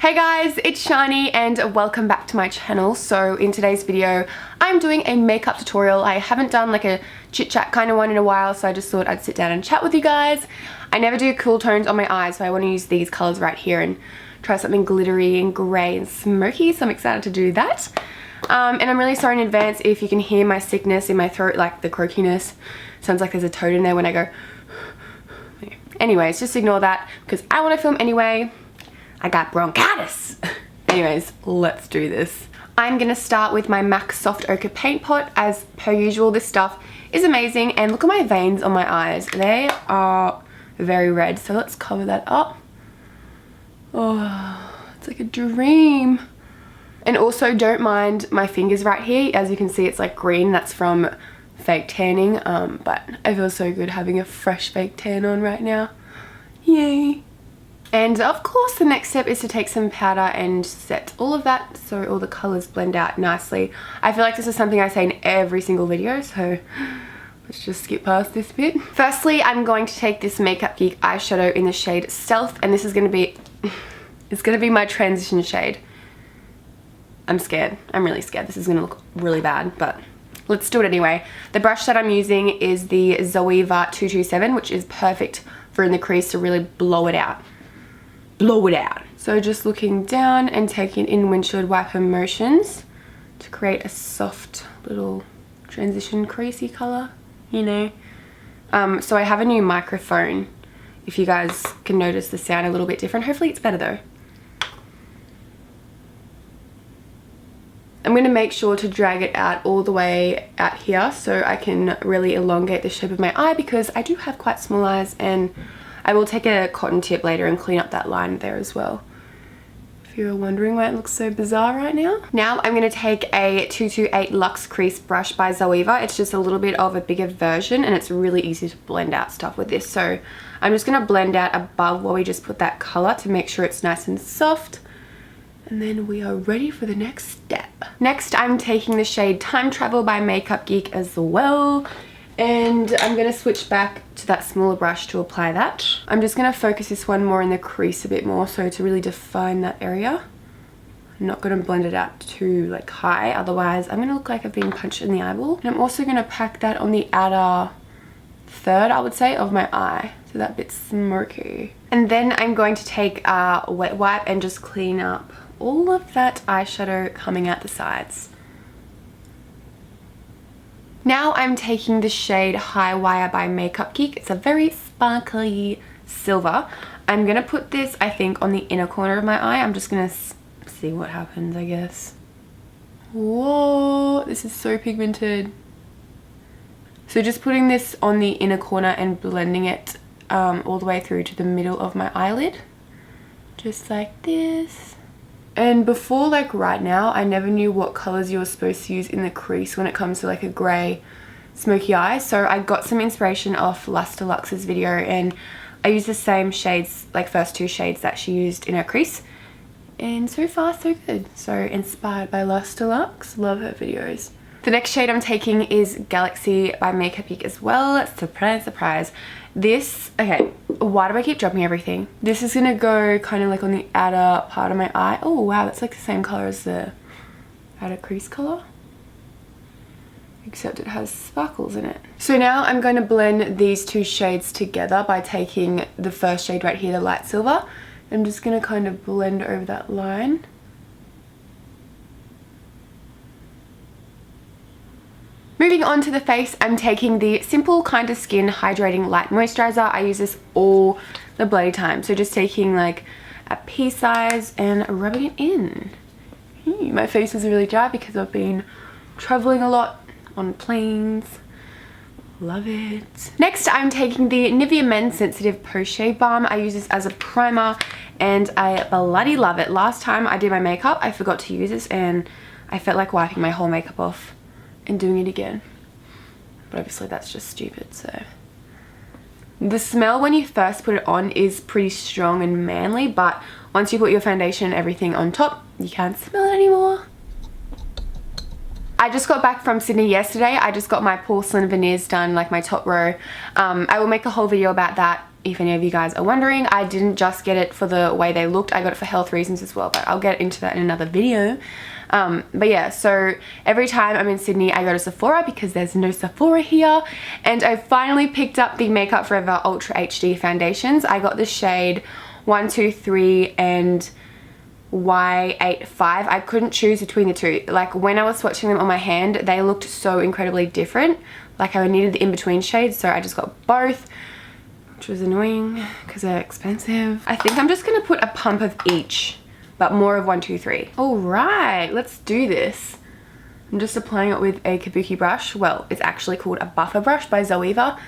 Hey guys, it's Shani and welcome back to my channel. So in today's video, I'm doing a makeup tutorial. I haven't done like a chit chat kind of one in a while, so I just thought I'd sit down and chat with you guys. I never do cool tones on my eyes, so I want to use these colors right here and try something glittery and grey and smoky, so I'm excited to do that. And I'm really sorry in advance if you can hear my sickness in my throat, like the croakiness. Sounds like there's a toad in there when I go. Anyways, just ignore that because I want to film anyway. I got bronchitis. Anyways, let's do this. I'm gonna start with my MAC Soft Ochre Paint Pot. As per usual, this stuff is amazing, and look at my veins on my eyes. They are very red, so let's cover that up. Oh, it's like a dream. And also don't mind my fingers right here. As you can see, it's like green. That's from fake tanning, but I feel so good having a fresh fake tan on right now. Yay. And of course the next step is to take some powder and set all of that so all the colours blend out nicely. I feel like this is something I say in every single video, so let's just skip past this bit. Firstly, I'm going to take this Makeup Geek eyeshadow in the shade Stealth, and this is going to be, it's going to be my transition shade. I'm scared. I'm really scared. This is going to look really bad, but let's do it anyway. The brush that I'm using is the Zoeva 227, which is perfect for in the crease to really blow it out. Blow it out. So just looking down and taking in windshield wiper motions to create a soft little transition creasy color, you know. So I have a new microphone. If you guys can notice the sound a little bit different. Hopefully it's better though. I'm going to make sure to drag it out all the way out here so I can really elongate the shape of my eye, because I do have quite small eyes, and I will take a cotton tip later and clean up that line there as well. If you're wondering why it looks so bizarre right now. Now I'm going to take a 228 Luxe Crease brush by Zoeva. It's just a little bit of a bigger version, and it's really easy to blend out stuff with this. So I'm just going to blend out above where we just put that color to make sure it's nice and soft. And then we are ready for the next step. Next, I'm taking the shade Time Travel by Makeup Geek as well. And I'm going to switch back to that smaller brush to apply that. I'm just going to focus this one more in the crease a bit more, so to really define that area. I'm not going to blend it out too like high, otherwise I'm going to look like I've been punched in the eyeball. And I'm also going to pack that on the outer third, I would say, of my eye, so that bit's smoky. And then I'm going to take a wet wipe and just clean up all of that eyeshadow coming out the sides. Now I'm taking the shade High Wire by Makeup Geek. It's a very sparkly silver. I'm going to put this, I think, on the inner corner of my eye. I'm just going to see what happens, I guess. Whoa, this is so pigmented. So just putting this on the inner corner and blending it all the way through to the middle of my eyelid. Just like this. And before, like right now, I never knew what colors you were supposed to use in the crease when it comes to like a grey smoky eye. So I got some inspiration off Luster Lux's video, and I used the same shades, like first two shades that she used in her crease. And so far so good. So inspired by Luster Lux. Love her videos. The next shade I'm taking is Galaxy by Makeup Geek as well. Surprise, surprise. This, okay, why do I keep dropping everything? This is gonna go kind of like on the outer part of my eye. Oh wow, that's like the same color as the outer crease color, except it has sparkles in it. So now I'm going to blend these two shades together by taking the first shade right here, the light silver. I'm just gonna kind of blend over that line. Moving on to the face, I'm taking the Simple Kind of Skin Hydrating Light Moisturiser. I use this all the bloody time. So just taking like a pea size and rubbing it in. My face is really dry because I've been traveling a lot on planes. Love it. Next, I'm taking the Nivea Men Sensitive Post-Shave Balm. I use this as a primer and I bloody love it. Last time I did my makeup, I forgot to use this and I felt like wiping my whole makeup off and doing it again, but obviously that's just stupid. So the smell when you first put it on is pretty strong and manly, but once you put your foundation and everything on top, you can't smell it anymore. I just got back from Sydney yesterday. I just got my porcelain veneers done, like my top row. I will make a whole video about that if any of you guys are wondering. I didn't just get it for the way they looked, I got it for health reasons as well, but I'll get into that in another video. But yeah, so every time I'm in Sydney I go to Sephora because there's no Sephora here, and I finally picked up the Makeup Forever Ultra HD foundations. I got the shade 123 and Y85. I couldn't choose between the two. Like when I was swatching them on my hand, they looked so incredibly different. Like I needed the in-between shades, so I just got both, which was annoying because they're expensive. I think I'm just gonna put a pump of each, but more of 123. All right, let's do this. I'm just applying it with a kabuki brush. Well, it's actually called a buffer brush by Zoeva.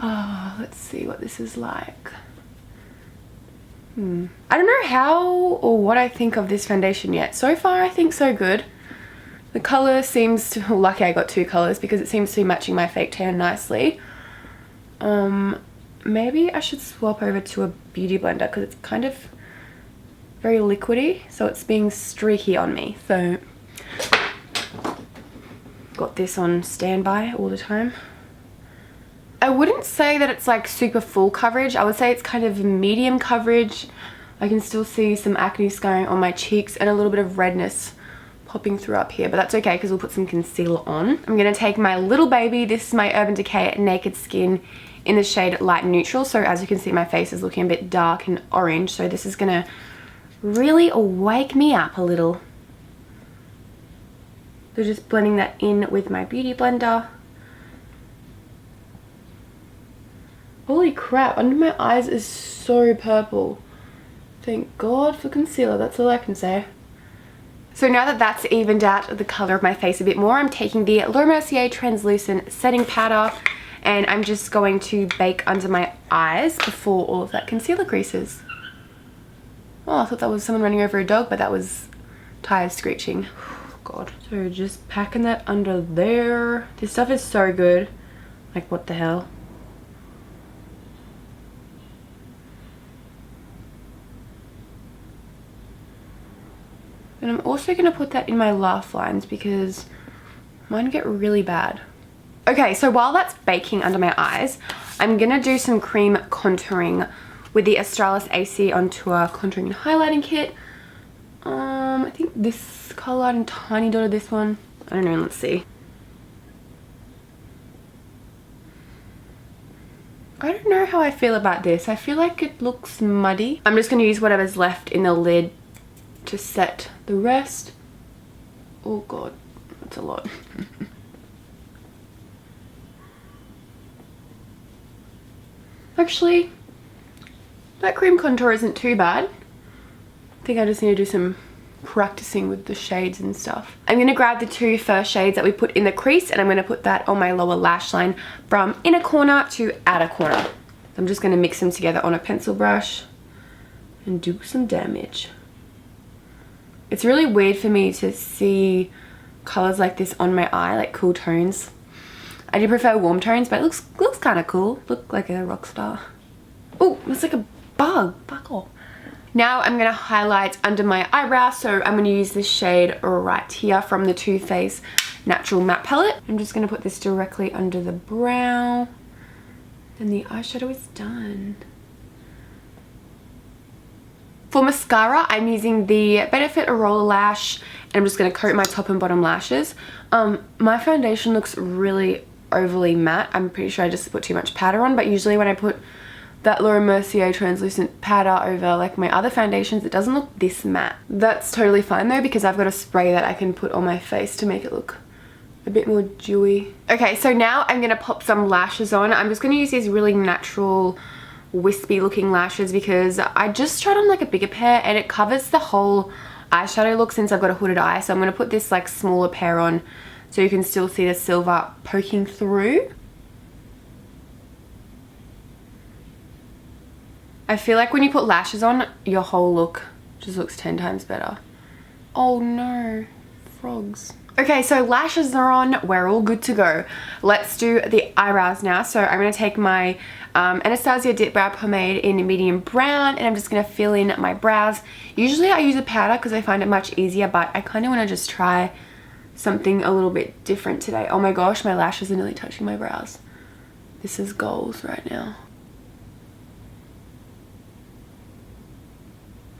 Oh, let's see what this is like. I don't know how or what I think of this foundation yet. So far I think so good. The colour seems to, well, lucky I got two colours because it seems to be matching my fake tan nicely. Maybe I should swap over to a beauty blender because it's kind of very liquidy, so it's being streaky on me. So got this on standby all the time. I wouldn't say that it's like super full coverage. I would say it's kind of medium coverage. I can still see some acne scarring on my cheeks and a little bit of redness popping through up here, but that's okay because we'll put some concealer on. I'm gonna take my little baby. This is my Urban Decay Naked Skin in the shade Light Neutral. So as you can see, my face is looking a bit dark and orange. So this is gonna really wake me up a little. So just blending that in with my beauty blender. Holy crap, under my eyes is so purple. Thank God for concealer, that's all I can say. So now that that's evened out the colour of my face a bit more, I'm taking the Mercier Translucent Setting Powder and I'm just going to bake under my eyes before all of that concealer creases. Oh, I thought that was someone running over a dog, but that was tires screeching. God. So just packing that under there. This stuff is so good. Like, what the hell? And I'm also going to put that in my laugh lines because mine get really bad. Okay, so while that's baking under my eyes, I'm going to do some cream contouring with the Australis AC on Tour Contouring and Highlighting Kit. I think this color and tiny dot of this one. I don't know, let's see. I don't know how I feel about this. I feel like it looks muddy. I'm just going to use whatever's left in the lid to set the rest. Oh God, that's a lot. Actually, that cream contour isn't too bad. I think I just need to do some practicing with the shades and stuff. I'm going to grab the two first shades that we put in the crease and I'm going to put that on my lower lash line from inner corner to outer corner. I'm just going to mix them together on a pencil brush and do some damage. It's really weird for me to see colors like this on my eye, like cool tones. I do prefer warm tones, but it looks kind of cool. Look like a rock star. Oh, it's like a bug. Fuck off. Now I'm going to highlight under my eyebrow, so I'm going to use this shade right here from the Too Faced Natural Matte Palette. I'm just going to put this directly under the brow, and the eyeshadow is done. For mascara, I'm using the Benefit Aurora Lash, and I'm just going to coat my top and bottom lashes. My foundation looks really overly matte. I'm pretty sure I just put too much powder on, but usually when I put that Mercier translucent powder over like my other foundations, it doesn't look this matte. That's totally fine though, because I've got a spray that I can put on my face to make it look a bit more dewy. Okay, so now I'm gonna pop some lashes on. I'm just gonna use these really natural wispy looking lashes because I just tried on like a bigger pair and it covers the whole eyeshadow look since I've got a hooded eye. So I'm gonna put this like smaller pair on so you can still see the silver poking through. I feel like when you put lashes on, your whole look just looks 10 times better. Oh no, frogs. Okay, so lashes are on, we're all good to go. Let's do the eyebrows now. So I'm gonna take my Anastasia Dipbrow Pomade in medium brown and I'm just gonna fill in my brows. Usually I use a powder because I find it much easier, but I kind of want to just try something a little bit different today. Oh my gosh, my lashes are nearly touching my brows. This is goals right now.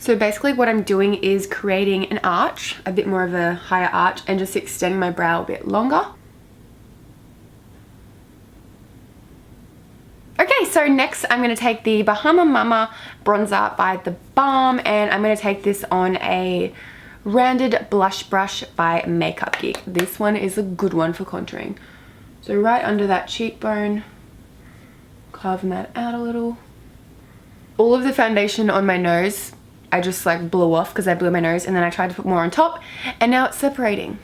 So basically what I'm doing is creating an arch, a bit more of a higher arch, and just extending my brow a bit longer. Okay, so next I'm going to take the Bahama Mama bronzer by the Balm, and I'm going to take this on a rounded blush brush by Makeup Geek. This one is a good one for contouring. So right under that cheekbone, carving that out a little. All of the foundation on my nose, I just like blew off because I blew my nose, and then I tried to put more on top, and now it's separating.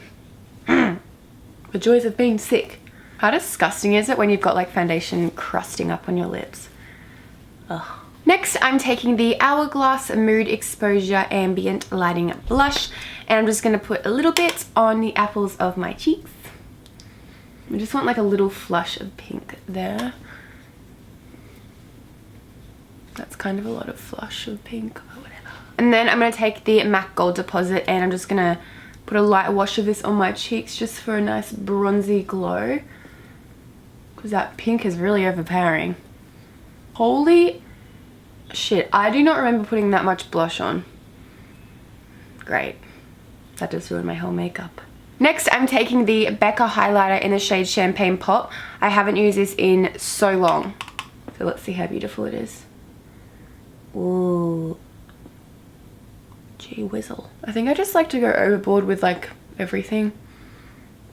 The joys of being sick. How disgusting is it when you've got like foundation crusting up on your lips? Ugh. Next, I'm taking the Hourglass Mood Exposure Ambient Lighting Blush, and I'm just going to put a little bit on the apples of my cheeks. I just want like a little flush of pink there. That's kind of a lot of flush of pink, or whatever. And then I'm going to take the MAC Gold Deposit, and I'm just going to put a light wash of this on my cheeks just for a nice bronzy glow. Because that pink is really overpowering. Holy shit, I do not remember putting that much blush on. Great. That just ruined my whole makeup. Next, I'm taking the Becca highlighter in the shade Champagne Pop. I haven't used this in so long. So let's see how beautiful it is. Ooh. Gee whizzle. I think I just like to go overboard with like everything.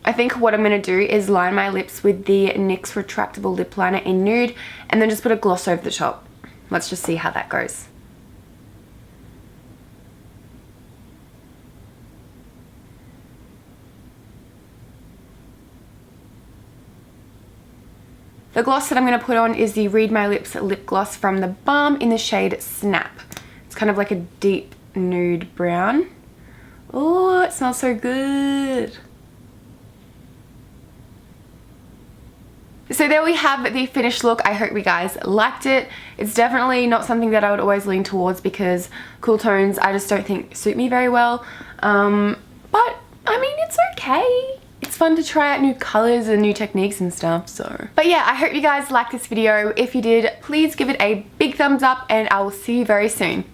I think what I'm going to do is line my lips with the NYX Retractable Lip Liner in Nude, and then just put a gloss over the top. Let's just see how that goes. The gloss that I'm going to put on is the Read My Lips lip gloss from the Balm in the shade Snap. It's kind of like a deep nude brown. Oh, it smells so good. So there we have the finished look. I hope you guys liked it. It's definitely not something that I would always lean towards because cool tones I just don't think suit me very well. But I mean, it's okay. It's fun to try out new colors and new techniques and stuff, so. But yeah, I hope you guys liked this video. If you did, please give it a big thumbs up, and I will see you very soon.